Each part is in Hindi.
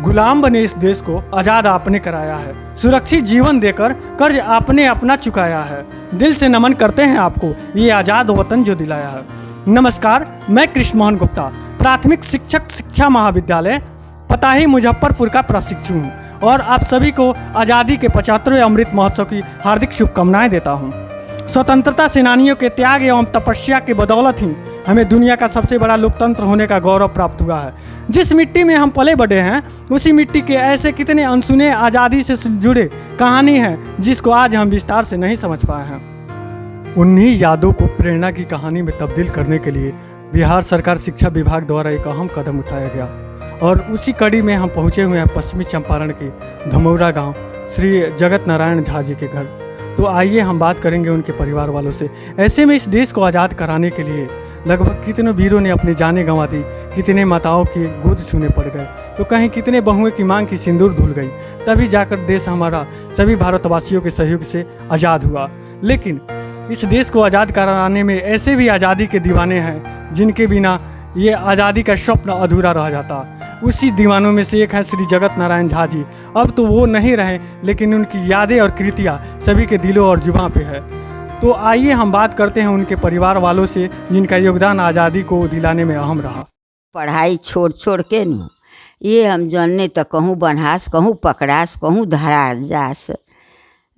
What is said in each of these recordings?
गुलाम बने इस देश को आज़ाद आपने कराया है, सुरक्षित जीवन देकर कर्ज आपने अपना चुकाया है। दिल से नमन करते हैं आपको, ये आज़ाद वतन जो दिलाया है। नमस्कार, मैं कृष्ण मोहन गुप्ता, प्राथमिक शिक्षक शिक्षा महाविद्यालय पताही मुजफ्फरपुर का प्रशिक्षु हूँ और आप सभी को आज़ादी के 75वें अमृत महोत्सव की हार्दिक शुभकामनाएं देता हूँ। स्वतंत्रता सेनानियों के त्याग एवं तपस्या के बदौलत ही हमें दुनिया का सबसे बड़ा लोकतंत्र होने का गौरव प्राप्त हुआ है। जिस मिट्टी में हम पले बढ़े हैं, उसी मिट्टी के ऐसे कितने अनसुने आज़ादी से जुड़े कहानी है जिसको आज हम विस्तार से नहीं समझ पाए हैं। उन्हीं यादों को प्रेरणा की कहानी में तब्दील करने के लिए बिहार सरकार शिक्षा विभाग द्वारा एक अहम कदम उठाया गया और उसी कड़ी में हम पहुँचे हुए हैं पश्चिमी चंपारण के धमौरा गाँव श्री जगत नारायण झा जी के घर। तो आइए हम बात करेंगे उनके परिवार वालों से। ऐसे में इस देश को आज़ाद कराने के लिए लगभग कितने वीरों ने अपनी जानें गंवा दी, कितने माताओं की गोद सूने पड़ गए, तो कहीं कितने बहुओं की मांग की सिंदूर धुल गई, तभी जाकर देश हमारा सभी भारतवासियों के सहयोग से आज़ाद हुआ। लेकिन इस देश को आज़ाद कराने में ऐसे भी आज़ादी के दीवाने हैं जिनके बिना ये आज़ादी का स्वप्न अधूरा रह जाता। उसी दीवानों में से एक है श्री जगत नारायण झा जी। अब तो वो नहीं रहे, लेकिन उनकी यादें और कृतियाँ सभी के दिलों और जुबां पे है। तो आइए हम बात करते हैं उनके परिवार वालों से जिनका योगदान आज़ादी को दिलाने में अहम रहा। पढ़ाई छोड़ छोड़ के न ये हम जानने तो कहूँ बनहास, कहूँ पकड़ास, कहूँ धरा जास।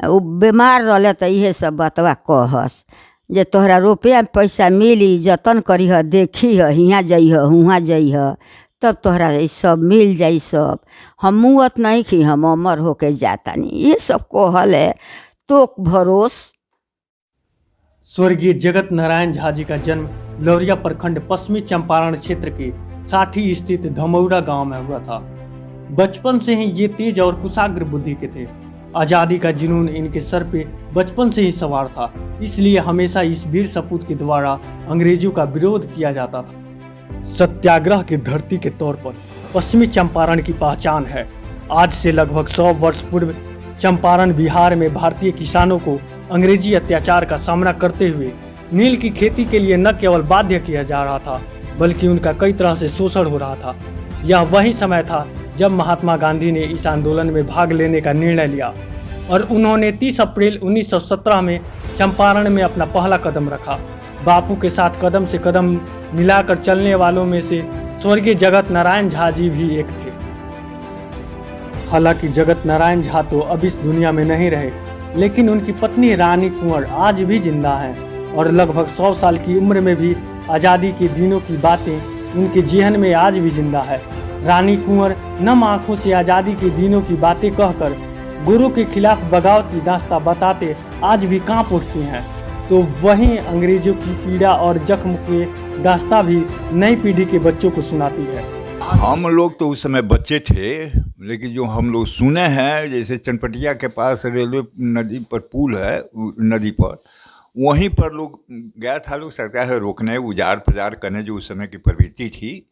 वो बीमार रहे तो ये सब बतवा कहस जे तोहरा रुपया पैसा मिली, जतन करी है, देखी है, हियाँ जाइ है, हुआँ जाइ है, तब तोहरा ये सब मिल जाई। सब हम मुँहत नहीं कि हम अमर होके जाता नहीं, ये सब कहल है तो भरोस। स्वर्गीय जगत नारायण झा जी का जन्म लौरिया प्रखंड पश्चिमी चंपारण क्षेत्र के साठी स्थित धमौरा गांव में हुआ था। बचपन से ही ये तेज और कुशाग्र बुद्धि के थे। आज़ादी का जुनून इनके सर पे बचपन से ही सवार था, इसलिए हमेशा इस वीर सपूत के द्वारा अंग्रेजों का विरोध किया जाता था। सत्याग्रह की धरती के तौर पर पश्चिमी चंपारण की पहचान है। आज से लगभग 100 वर्ष पूर्व चंपारण बिहार में भारतीय किसानों को अंग्रेजी अत्याचार का सामना करते हुए नील की खेती के लिए न केवल बाध्य किया जा रहा था, बल्कि उनका कई तरह से शोषण हो रहा था। यह वही समय था जब महात्मा गांधी ने इस आंदोलन में भाग लेने का निर्णय लिया और उन्होंने 30 अप्रैल 1917 में चंपारण में अपना पहला कदम रखा। बापू के साथ कदम से कदम मिलाकर चलने वालों में से स्वर्गीय जगत नारायण झा जी भी एक थे। हालांकि जगत नारायण झा तो अब इस दुनिया में नहीं रहे, लेकिन उनकी पत्नी रानी कुंवर आज भी जिंदा हैं और लगभग 100 साल की उम्र में भी आज़ादी के दिनों की बातें उनके जेहन में आज भी जिंदा है। रानी कुंवर नम आंखों से आज़ादी के दिनों की बातें कहकर गुरु के खिलाफ बगावत की दास्तां बताते आज भी कांप उठती हैं। तो वहीं अंग्रेजों की पीड़ा और जख्म के दास्तां भी नई पीढ़ी के बच्चों को सुनाती है। हम लोग तो उस समय बच्चे थे, लेकिन जो हम लोग सुने हैं, जैसे चनपटिया के पास रेलवे नदी पर पुल है, नदी पर वहीं पर लोग गया था, लोग सरकार रोकने, उजाड़ पुजार करने, जो उस समय की प्रवृत्ति थी।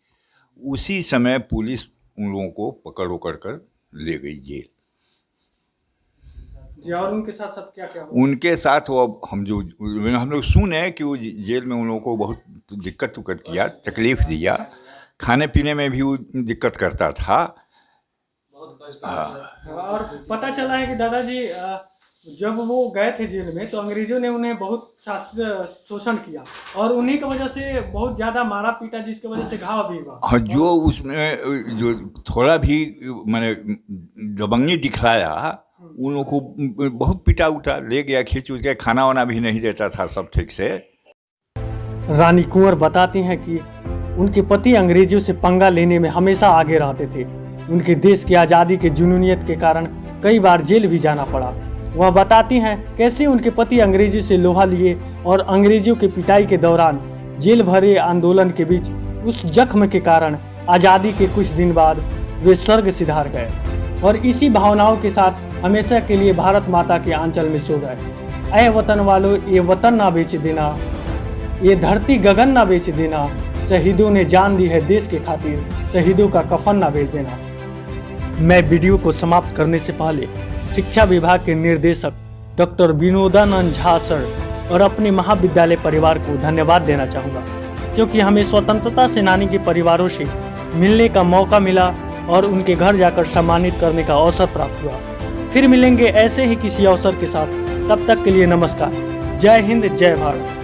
उसी समय पुलिस उन लोगों को पकड़ कर ले गई जेल। और उनके साथ सब क्या क्या हुआ? उनके साथ वो हम लोग सुने कि वो जेल में उन लोगों को बहुत दिक्कत किया, तकलीफ दिया, खाने पीने में भी वो दिक्कत करता था। और पता चला है कि दादाजी जब वो गए थे जेल में तो अंग्रेजों ने उन्हें बहुत शोषण किया और उन्हीं की वजह से बहुत ज़्यादा मारा पीटा, जिसकी वजह से घाव भी हुआ। हाँ, जो उसमें जो थोड़ा भी मैंने दबंगी दिखाया, उन लोगों को बहुत पिटा उठा, ले गया, खींच उठ गया, खाना वाना भी नहीं देता था सब ठीक से। रानी कुंवर बताती हैं कि उनके पति अंग्रेजों से पंगा लेने में हमेशा आगे रहते थे। उनके देश की आज़ादी के जुनूनियत के कारण कई बार जेल भी जाना पड़ा। वह बताती हैं कैसे उनके पति अंग्रेजी से लोहा लिए और अंग्रेजों की पिटाई के दौरान जेल भरे आंदोलन के बीच उस जख्म के कारण आज़ादी के कुछ दिन बाद वे स्वर्ग सिधार गए और इसी भावनाओं के साथ हमेशा के लिए भारत माता के आंचल में सो गए। ऐ वतन वालों, ये वतन ना बेच देना, ये धरती गगन ना बेच देना, शहीदों ने जान दी है देश के खातिर, शहीदों का कफन ना बेच देना। मैं वीडियो को समाप्त करने से पहले शिक्षा विभाग के निर्देशक डॉक्टर विनोदानंद झा सर और अपने महाविद्यालय परिवार को धन्यवाद देना चाहूँगा, क्योंकि हमें स्वतंत्रता सेनानी के परिवारों से मिलने का मौका मिला और उनके घर जाकर सम्मानित करने का अवसर प्राप्त हुआ। फिर मिलेंगे ऐसे ही किसी अवसर के साथ, तब तक के लिए नमस्कार। जय हिंद, जय भारत।